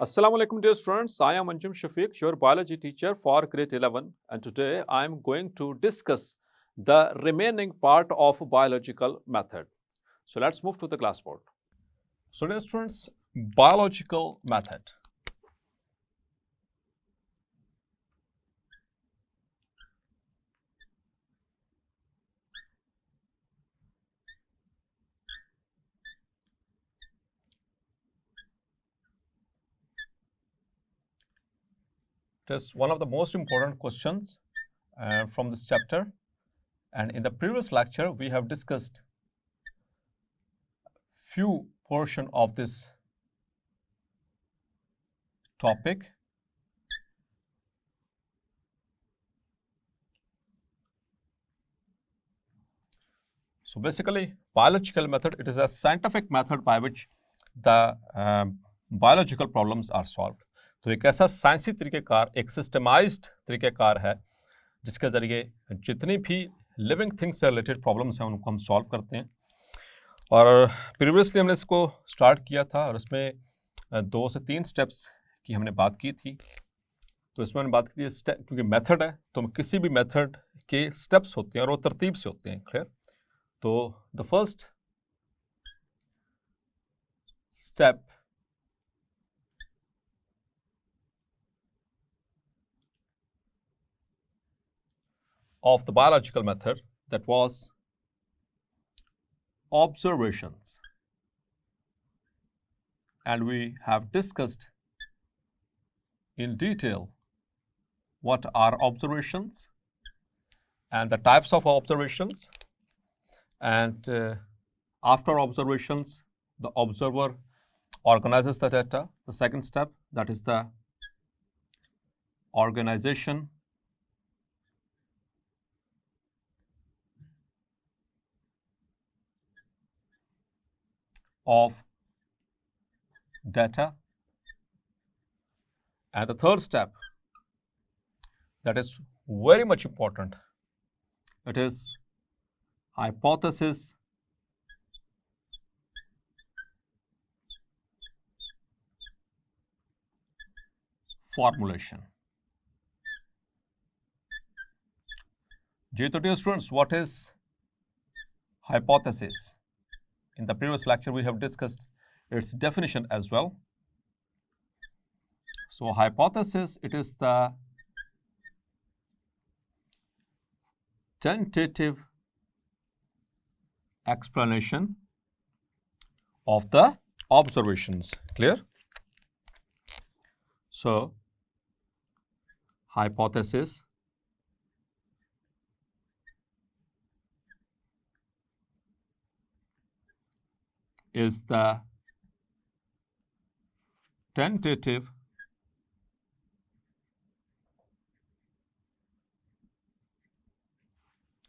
Assalamu alaikum dear students, I am Anjum Shafiq, your biology teacher for grade 11, and today I am going to discuss the remaining part of biological method. So let's move to the class board. So dear students, biological method. It is one of the most important questions from this chapter, and in the previous lecture we have discussed few portion of this topic. So basically, biological method, it is a scientific method by which the biological problems are solved. तो एक ऐसा साइंसी तरीक़ेकार, एक systemised तरीक़ेकार है जिसके ज़रिए जितनी भी living things से रिलेटेड प्रॉब्लम्स हैं उनको हम सॉल्व करते हैं. और प्रीवियसली हमने इसको स्टार्ट किया था और इसमें 2 से 3 स्टेप्स की हमने बात की थी. तो इसमें हमने बात की थी क्योंकि मेथड है तो किसी भी मेथड के स्टेप्स होते हैं और वो तरतीब से होते हैं. क्लियर? तो the first step of the biological method, that was observations, and we have discussed in detail what are observations and the types of observations, and after observations the observer organizes the data. The second step, that is the organization of data, and the third step, that is very much important, it is hypothesis formulation. Dear students, what is hypothesis? In the previous lecture we have discussed its definition as well. So hypothesis, it is the tentative explanation of the observations. Clear? So hypothesis is the tentative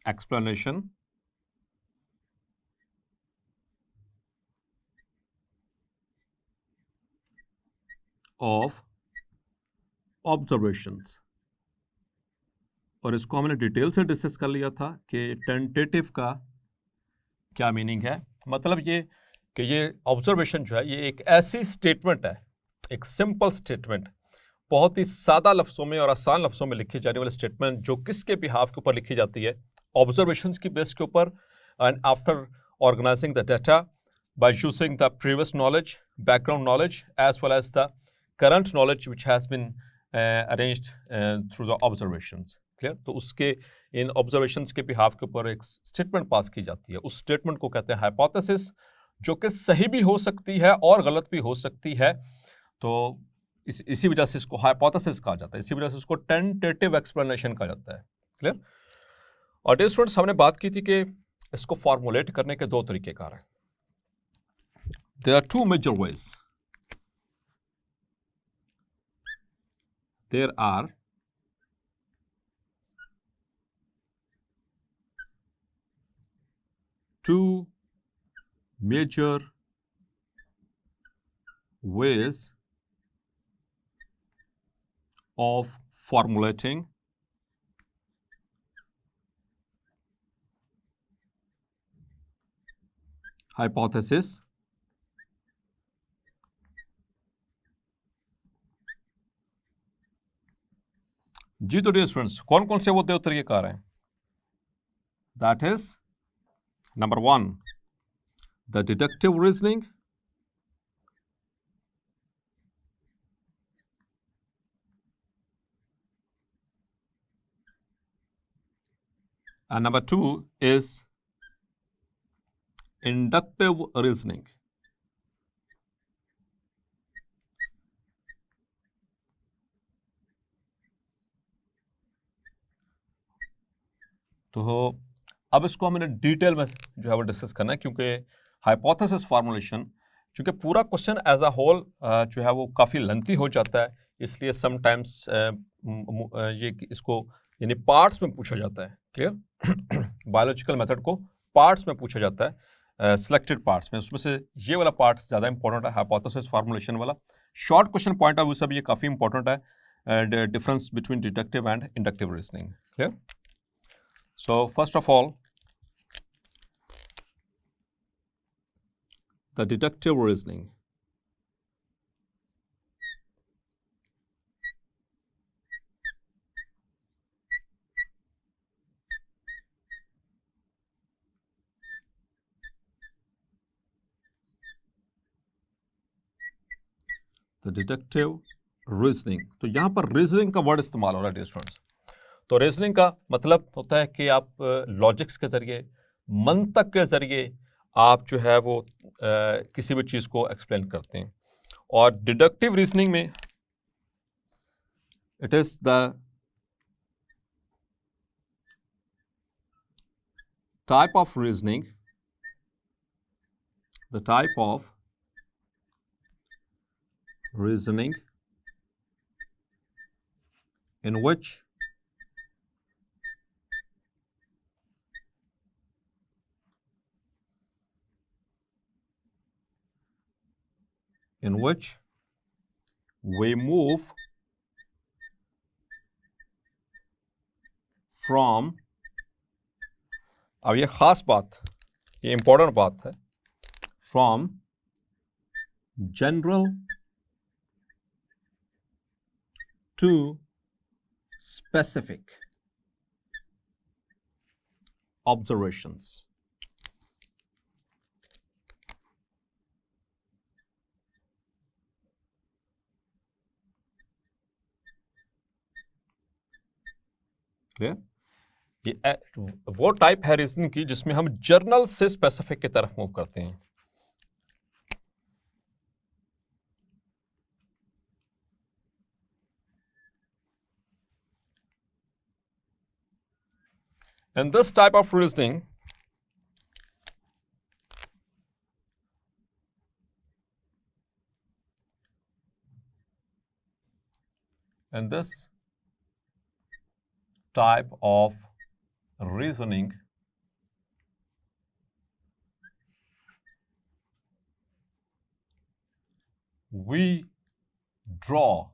explanation of observations. और इसको हमने detail से discuss कर लिया था कि tentative का क्या मीनिंग है. मतलब ये कि ये ऑब्जर्वेशन जो है ये एक ऐसी स्टेटमेंट है, एक सिंपल स्टेटमेंट, बहुत ही सादा लफ्ज़ों में और आसान लफ्ज़ों में लिखी जाने वाली स्टेटमेंट जो किसके बिहाफ के ऊपर लिखी जाती है, ऑब्जर्वेशंस की बेस के ऊपर, and after organising the data by using the previous knowledge, background knowledge, as well as the current knowledge which has been arranged through the observations. Clear? तो उसके इन ऑब्जर्वेशंस के बिहाफ के ऊपर एक स्टेटमेंट पास की जाती है. उस स्टेटमेंट को कहते हैं हाइपोथेसिस, जो कि सही भी हो सकती है और गलत भी हो सकती है. तो इसी वजह से इसको हाइपोथेसिस कहा जाता है, इसी वजह से इसको टेंटेटिव एक्सप्लेनेशन कहा जाता है. क्लियर? और डियर स्टूडेंट्स, हमने बात की थी कि इसको फॉर्मुलेट करने के 2 तरीकेकार हैं. There are 2 major ways. देयर are 2 major ways of formulating hypothesis जी तो डियर स्टूडेंट्स, कौन कौन से वो दो तरीकेकार हैं? That is number 1 the deductive reasoning, and number 2 is inductive reasoning. तो अब इसको हमने डिटेल में जो है वो डिस्कस करना है, क्योंकि हाइपोथेसिस फॉर्मुलेशन, क्योंकि पूरा क्वेश्चन एज अ होल जो है वो काफ़ी लेंथी हो जाता है, इसलिए समटाइम्स ये इसको यानी पार्ट्स में पूछा जाता है। क्लियर? बायोलॉजिकल मेथड को पार्ट्स में पूछा जाता है, सिलेक्टेड पार्ट्स में। उसमें से ये वाला पार्ट ज़्यादा इंपॉर्टेंट है, हाइपोथेसिस फॉर्मुलेशन वाला। Short question point of view से भी ये काफ़ी इंपॉर्टेंट है, difference between deductive and inductive reasoning. Clear? So first of all, the deductive reasoning. The deductive reasoning. तो यहाँ पर reasoning का वर्ड इस्तेमाल हो रहा है स्टूडेंट्स। तो रीजनिंग का मतलब होता है कि आप लॉजिक्स के जरिए, मंतक के जरिए आप जो है वो किसी भी चीज़ को एक्सप्लेन करते हैं। और डिडक्टिव रीजनिंग में it is the type of reasoning, the type of reasoning in which we move from, अब ये खास बात, ये इंपॉर्टेंट बात है, from general to specific observations. ये वो टाइप है रीजनिंग की जिसमें हम जर्नल से स्पेसिफिक की तरफ मूव करते हैं। In this type of reasoning, in this type of reasoning, we draw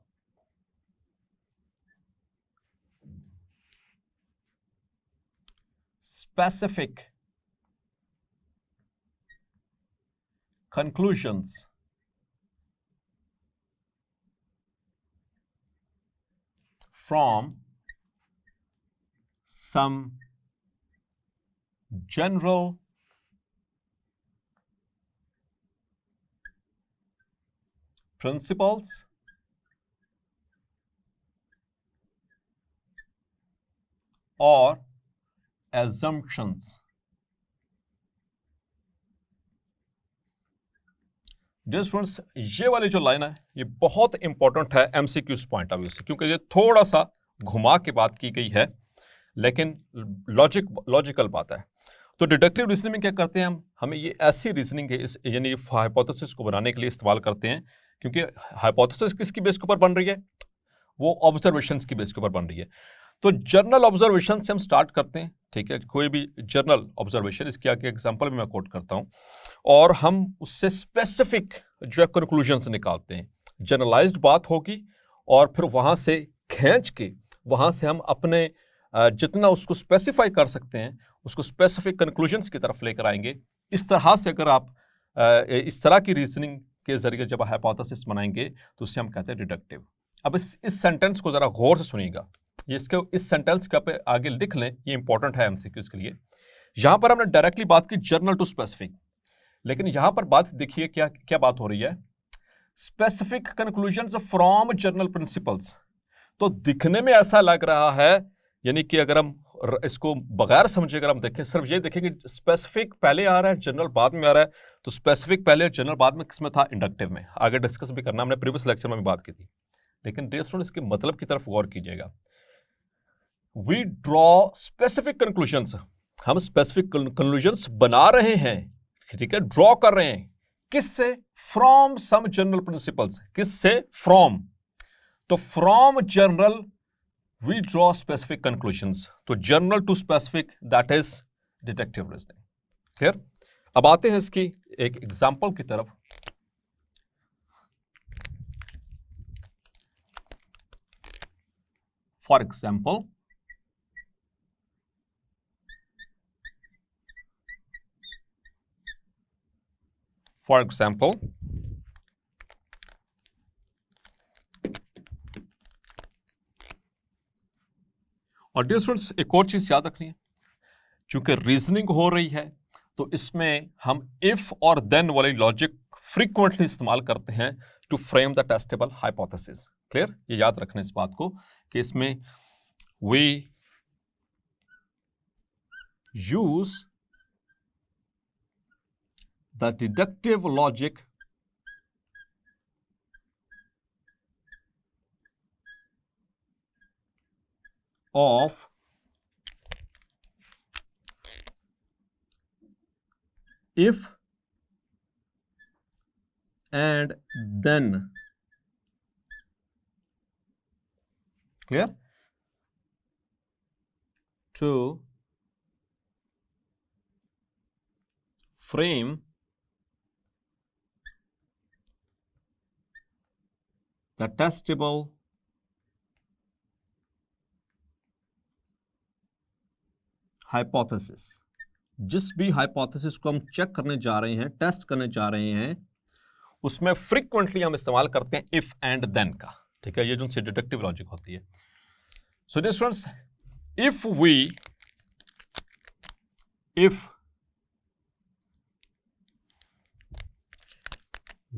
specific conclusions from some general principles or assumptions. Dear students, ये वाली जो लाइन है ये बहुत इंपॉर्टेंट है एमसीक्यूज पॉइंट ऑफ व्यू से, क्योंकि ये थोड़ा सा घुमा के बात की गई है, लेकिन लॉजिकल बात है। तो डिडक्टिव रीजनिंग में क्या करते हैं हमें ये ऐसी रीजनिंग है, यानी हाइपोथेसिस को बनाने के लिए इस्तेमाल करते हैं, क्योंकि हाइपोथेसिस किसकी बेस के ऊपर बन रही है? वो ऑब्जर्वेशंस की बेस के ऊपर बन रही है। तो जर्नल ऑब्जर्वेशन से हम स्टार्ट करते हैं, ठीक है, कोई भी जर्नल ऑब्जर्वेशन, इसके आगे एग्जांपल भी मैं कोट करता हूं, और हम उससे स्पेसिफिक जो है कंक्लूजन्स निकालते हैं। जनरलाइज्ड बात होगी और फिर वहां से खींच के वहां से हम अपने जितना उसको स्पेसिफाई कर सकते हैं उसको स्पेसिफिक कंक्लूजन्स की तरफ लेकर आएंगे। इस तरह से अगर आप इस तरह की रीजनिंग के जरिए जब हाइपोथेसिस बनाएंगे तो उससे हम कहते हैं डिडक्टिव। अब इस सेंटेंस को जरा गौर से सुनिएगा, ये इसके इस सेंटेंस के पे आगे लिख लें, ये इंपॉर्टेंट है एमसीक्यूज के लिए। यहां पर हमने डायरेक्टली बात की जर्नल टू स्पेसिफिक, लेकिन यहां पर बात देखिए क्या क्या बात हो रही है, specific conclusions from journal principles. तो दिखने में ऐसा लग रहा है, यानी कि अगर हम इसको बगैर समझे अगर हम देखें, सिर्फ ये देखें कि स्पेसिफिक पहले आ रहा है जनरल बाद में आ रहा है, तो स्पेसिफिक पहले जनरल बाद में किसमें था, इंडक्टिव में। आगे डिस्कस भी करना, हमने प्रीवियस लेक्चर में भी बात की थी। लेकिन डियर स्टूडेंट इसके मतलब की तरफ गौर कीजिएगा। वी ड्रॉ स्पेसिफिक कंक्लूजन्स, हम स्पेसिफिक कंक्लूजन्स बना रहे हैं, ठीक है, ड्रॉ कर रहे हैं, किससे, फ्रॉम सम जनरल प्रिंसिपल्स, किससे, फ्रॉम। तो from general we draw specific conclusions, तो general to specific that is deductive reasoning. Clear. अब आते हैं इसकी एक एग्जांपल की तरफ। फॉर एग्जांपल, और डियर स्टूडेंट्स एक और चीज याद रखनी है, चूंकि रीजनिंग हो रही है तो इसमें हम इफ और देन वाली लॉजिक फ्रीक्वेंटली इस्तेमाल करते हैं to frame the testable hypothesis. Clear, ये याद रखना इस बात को कि इसमें we use the deductive logic of if and then। clear, to frame the testable hypothesis. जिस भी हाइपोथेसिस को हम चेक करने जा रहे हैं, टेस्ट करने जा रहे हैं, उसमें फ्रीक्वेंटली हम इस्तेमाल करते हैं इफ एंड देन का। ठीक है, ये जो सी डिडक्टिव लॉजिक होती है। So dear students, if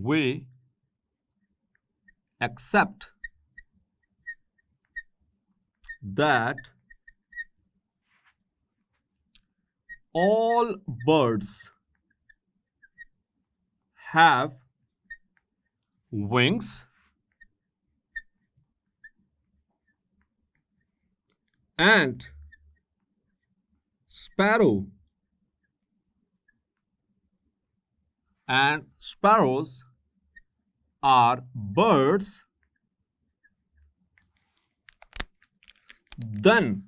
we accept that all birds have wings and sparrows are birds, then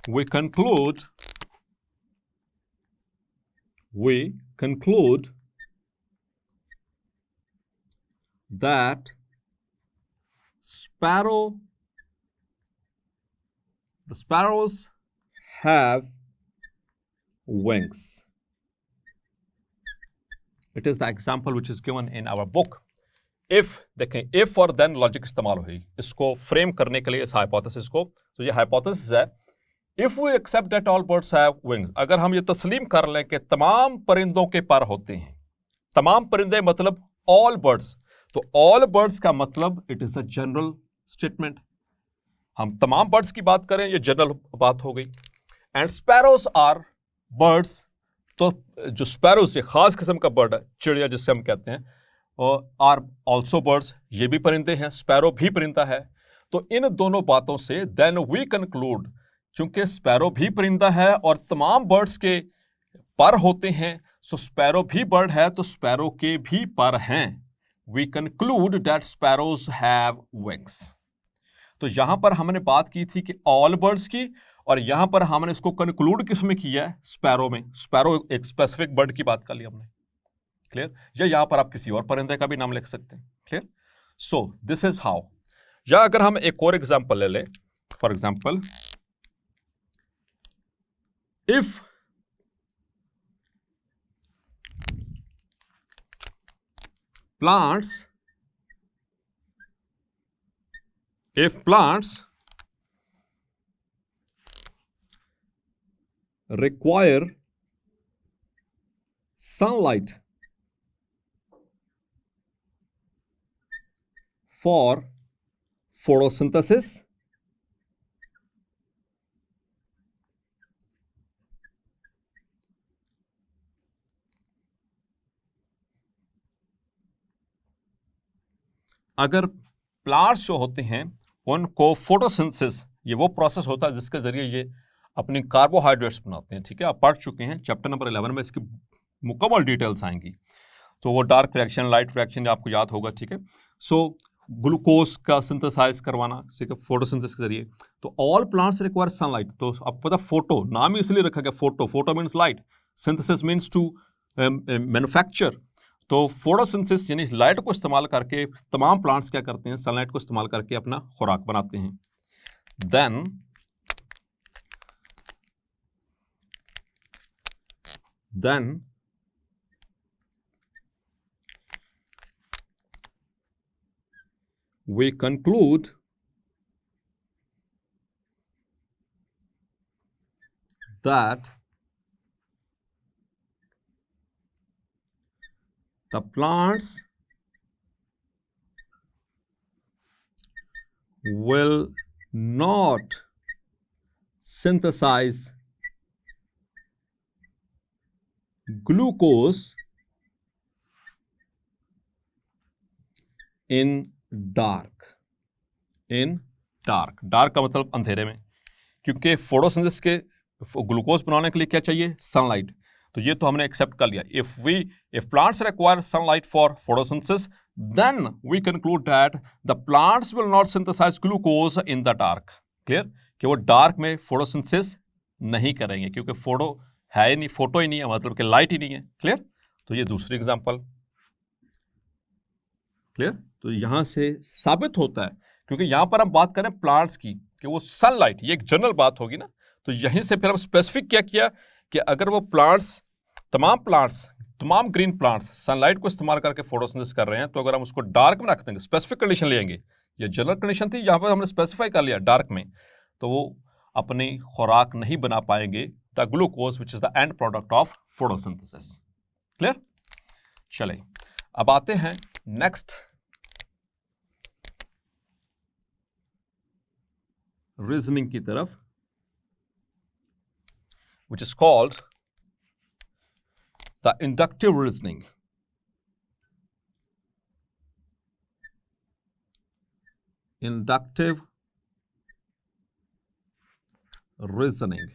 we conclude that the sparrows have wings. It is the example which is given in our book. if, देखें, if और then logic इस्तेमाल हुई इसको frame करने के लिए इस hypothesis को। तो ये हाइपोथेसिस है, if we accept that all birds have wings, अगर हम ये तस्लीम कर लें कि तमाम परिंदों के पर होते हैं, तमाम परिंदे मतलब all birds, तो all birds का मतलब it is a general statement. हम तमाम बर्ड्स की बात करें, ये जनरल बात हो गई। एंड स्पैरोज आर बर्ड्स, तो जो स्पैरोज ये खास किस्म का बर्ड है, चिड़िया जिससे हम कहते हैं, और आर ऑल्सो बर्ड्स, ये भी परिंदे हैं, स्पैरो भी परिंदा है। तो इन दोनों बातों से देन वी कंक्लूड, चूंकि स्पैरो भी परिंदा है और तमाम बर्ड्स के पर होते हैं, सो स्पैरो भी बर्ड है तो स्पैरो के भी पर हैं। We conclude that sparrows have wings. तो यहां पर हमने बात की थी कि ऑल बर्ड्स की, और यहां पर हमने इसको कंक्लूड किस में किया है, स्पैरो में। स्पैरो एक स्पेसिफिक बर्ड की बात कर ली हमने। क्लियर, या यहां पर आप किसी और परिंदे का भी नाम लिख सकते हैं। Clear, so this is how. या अगर हम एक और एग्जांपल ले लें, for example, if plants if plants require sunlight for photosynthesis, अगर प्लांट्स जो होते हैं उनको फोटोसिंथेसिस, ये वो प्रोसेस होता है जिसके जरिए ये अपनी कार्बोहाइड्रेट्स बनाते हैं, ठीक है, आप पढ़ चुके हैं चैप्टर नंबर 11 में, इसकी मुकम्मल डिटेल्स आएंगी। तो वो डार्क रिएक्शन, लाइट रिएक्शन आपको याद होगा, ठीक है। सो ग्लूकोज का सिंथेसाइज करवाना फोटोसिंथेसिस के जरिए। तो ऑल प्लांट्स रिक्वायर सनलाइट, तो आपको पता फोटो नाम ही इसलिए रखा गया, photo means light, synthesis means to manufacture. तो फोटोसिंथेसिस यानी लाइट को इस्तेमाल करके तमाम प्लांट्स क्या करते हैं, सनलाइट को इस्तेमाल करके अपना खुराक बनाते हैं। Then we conclude that the plants will not synthesize glucose in dark का मतलब अंधेरे में, क्योंकि फोटोसिंथेसिस के ग्लूकोज बनाने के लिए क्या चाहिए, सनलाइट। तो ये तो हमने एक्सेप्ट कर लिया। If plants require sunlight for photosynthesis then we conclude that the plants will not synthesise glucose in the dark. Clear, कि वो डार्क में फोटोसिंथेसिस नहीं करेंगे, क्योंकि फोटो है ही नहीं, फोटो ही नहीं है, मतलब कि लाइट ही नहीं है। क्लियर, तो ये दूसरी एग्जांपल। क्लियर, तो यहां से साबित होता है, क्योंकि यहां पर हम बात करें प्लांट्स की कि वो सनलाइट, ये एक जनरल बात होगी ना, तो यहीं से फिर हम स्पेसिफिक क्या किया कि अगर वो तमाम ग्रीन प्लांट्स सनलाइट को इस्तेमाल करके फोटोसिंथेसिस कर रहे हैं, तो अगर हम उसको डार्क में रख देंगे, स्पेसिफिक कंडीशन लेंगे, ये जनरल कंडीशन थी, यहां पर हमने स्पेसिफाई कर लिया डार्क में, तो वो अपनी खुराक नहीं बना पाएंगे, the glucose which is the end product of photosynthesis. Clear, चले अब आते हैं नेक्स्ट रीजनिंग की तरफ, which is called the inductive reasoning. Inductive reasoning.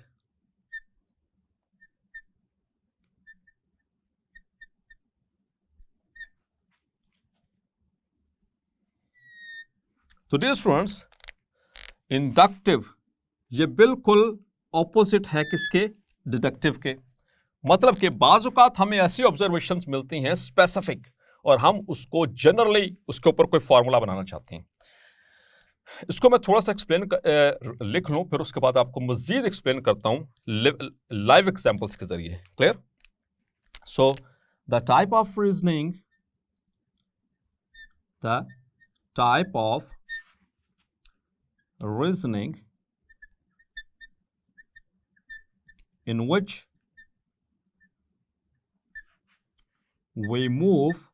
तो डियर स्टूडेंट्स, इंडक्टिव ये बिल्कुल ऑपोजिट है किसके, डिडक्टिव के। मतलब कि बाज़ औक़ात हमें ऐसी ऑब्जर्वेशंस मिलती हैं स्पेसिफिक, और हम उसको जनरली उसके ऊपर कोई फार्मूला बनाना चाहते हैं। इसको मैं थोड़ा सा लिख लूं, फिर उसके बाद आपको मजीद एक्सप्लेन करता हूं लाइव एग्जांपल्स के जरिए। Clear, so the type of reasoning, in which we move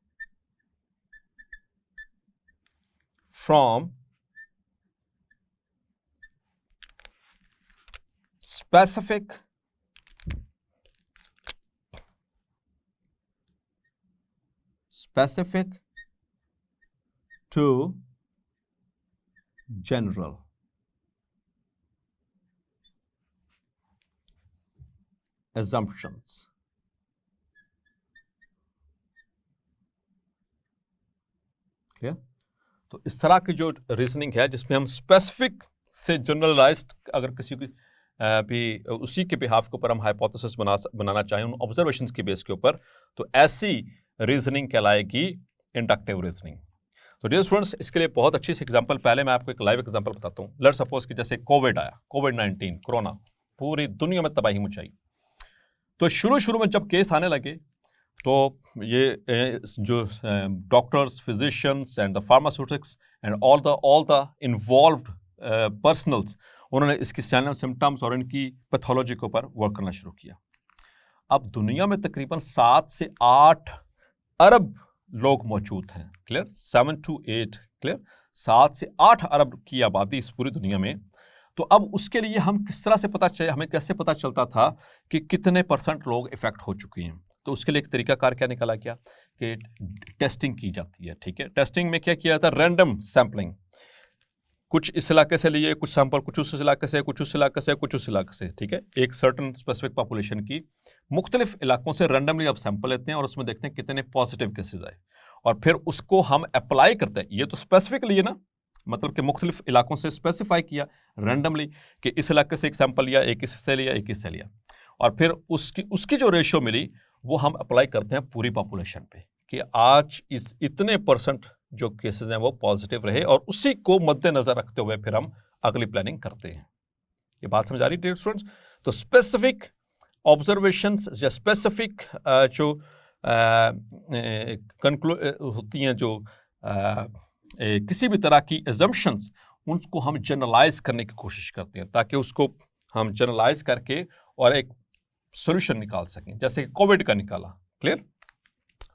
from specific to general. Assumptions. Clear, तो इस तरह की जो रीजनिंग है जिसमें हम स्पेसिफिक से जनरलाइज्ड, अगर किसी की भी उसी के बिहाफ के ऊपर हम हाइपोथेसिस बनाना चाहें उन ऑब्जर्वेशंस के बेस के ऊपर, तो ऐसी रीजनिंग कहलाएगी इंडक्टिव रीजनिंग। तो डियर स्टूडेंट्स, इसके लिए बहुत अच्छी सी एग्जांपल, पहले मैं आपको एक लाइव एग्जांपल बताता हूँ। लेट्स सपोज कि जैसे कोविड आया, कोविड-19 कोरोना, पूरी दुनिया में तबाही मचाई। तो शुरू में जब केस आने लगे तो ये जो doctors, physicians and the pharmaceutics and all the involved personals, उन्होंने इसकी साइन एंड सिम्टम्स और इनकी पैथोलॉजी के ऊपर वर्क करना शुरू किया। अब दुनिया में तकरीबन 7 से 8 अरब लोग मौजूद हैं। क्लियर? 7 to 8, clear? 7 से 8 अरब की आबादी इस पूरी दुनिया में। तो अब उसके लिए हम किस तरह से हमें कैसे पता चलता था कि कितने % लोग इफेक्ट हो चुके हैं? तो उसके लिए एक तरीकाकार क्या निकाला गया कि टेस्टिंग की जाती है। ठीक है, टेस्टिंग में क्या किया जाता है? Random sampling. कुछ इस इलाके से लिए कुछ सैंपल, कुछ उस इलाके से, कुछ उस इलाके से, कुछ उस इलाके से। ठीक है, एक सर्टन स्पेसिफिक पॉपुलेशन की मुख्तलिफ इलाकों से रैंडमली आप सैंपल लेते हैं और उसमें देखते हैं कितने पॉजिटिव केसेस आए, और फिर उसको हम अप्लाई करते हैं। ये तो स्पेसिफिक लिए ना, मतलब कि मुख्तलिफ इलाकों से स्पेसिफाई किया रैंडमली कि इस इलाके से एक सैंपल लिया, एक इससे लिया, एक इससे लिया, और फिर उसकी जो रेशियो मिली वो हम अप्लाई करते हैं पूरी पॉपुलेशन पे कि आज इस इतने % जो केसेस हैं वो पॉजिटिव रहे, और उसी को मद्देनजर रखते हुए फिर हम अगली प्लानिंग करते हैं। ये बात समझ आ रही है स्टूडेंट्स? तो स्पेसिफिक ऑब्जर्वेशंस या स्पेसिफिक जो होती हैं, जो किसी भी तरह की एजम्पशंस, उनको हम जनरलाइज करने की कोशिश करते हैं ताकि उसको हम जनरलाइज करके और एक सॉल्यूशन निकाल सकें, जैसे कोविड का निकाला। क्लियर?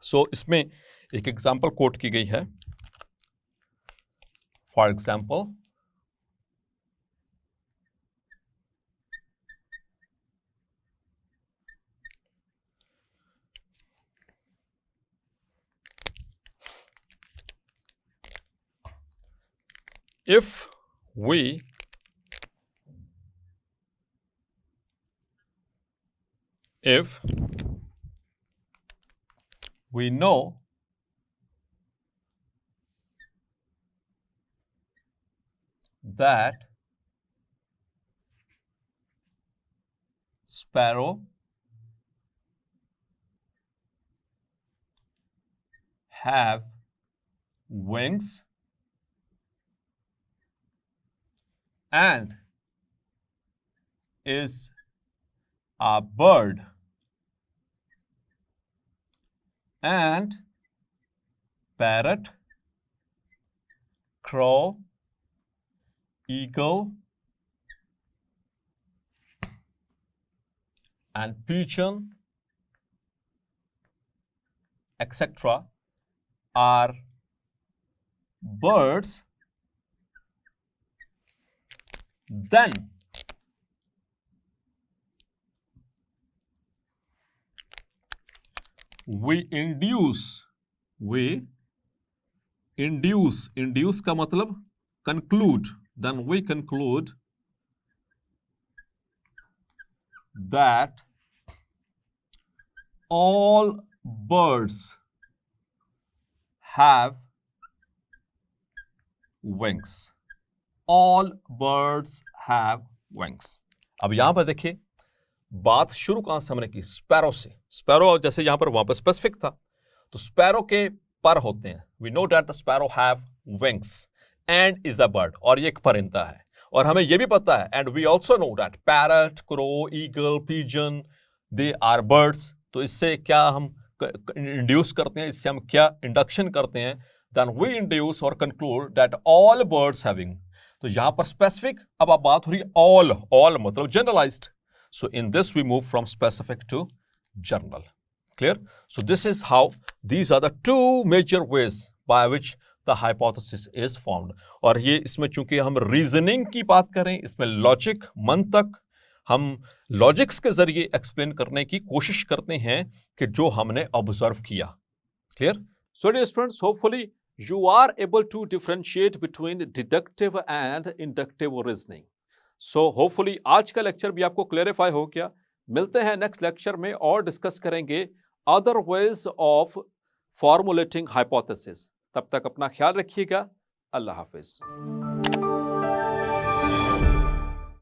सो इसमें एक एग्जांपल कोट की गई है। For example, if we know that sparrow have wings and is a bird, and parrot, crow, eagle, and pigeon, etc. are birds, then we induce का मतलब conclude, then we conclude that all birds have wings. All birds have wings. अब यहां पर देखिए, बात शुरू कहां से हमने की? स्पैरो से। स्पैरो जैसे यहां पर वहां पर स्पेसिफिक था, तो स्पैरो के पर होते हैं। We know that the sparrow have wings and is a bird, और ये एक परिंदा है। और हमें यह भी पता है, and we also know that parrot, crow, eagle, pigeon, they are birds. तो इससे क्या हम इंड्यूस करते हैं, इससे हम क्या इंडक्शन करते हैं? देन वी इंड्यूस और conclude that all birds having. तो यहां पर स्पेसिफिक, अब आप बात हो रही है ऑल मतलब generalised. So in this we move from specific to general. Clear? So this is how, these are the two major ways by which the hypothesis is formed. और ये इसमें चूंकि हम रीजनिंग की बात करें, इसमें लॉजिक, मंतक, हम लॉजिक्स के जरिए एक्सप्लेन करने की कोशिश करते हैं कि जो हमने ऑब्जर्व किया। Clear? So dear students, hopefully you are able to differentiate between deductive and inductive reasoning. So hopefully आज का लेक्चर भी आपको क्लेरिफाई हो गया। मिलते हैं नेक्स्ट लेक्चर में और डिस्कस करेंगे other ways of formulating hypothesis. तब तक अपना ख्याल रखिएगा। अल्लाह हाफिज।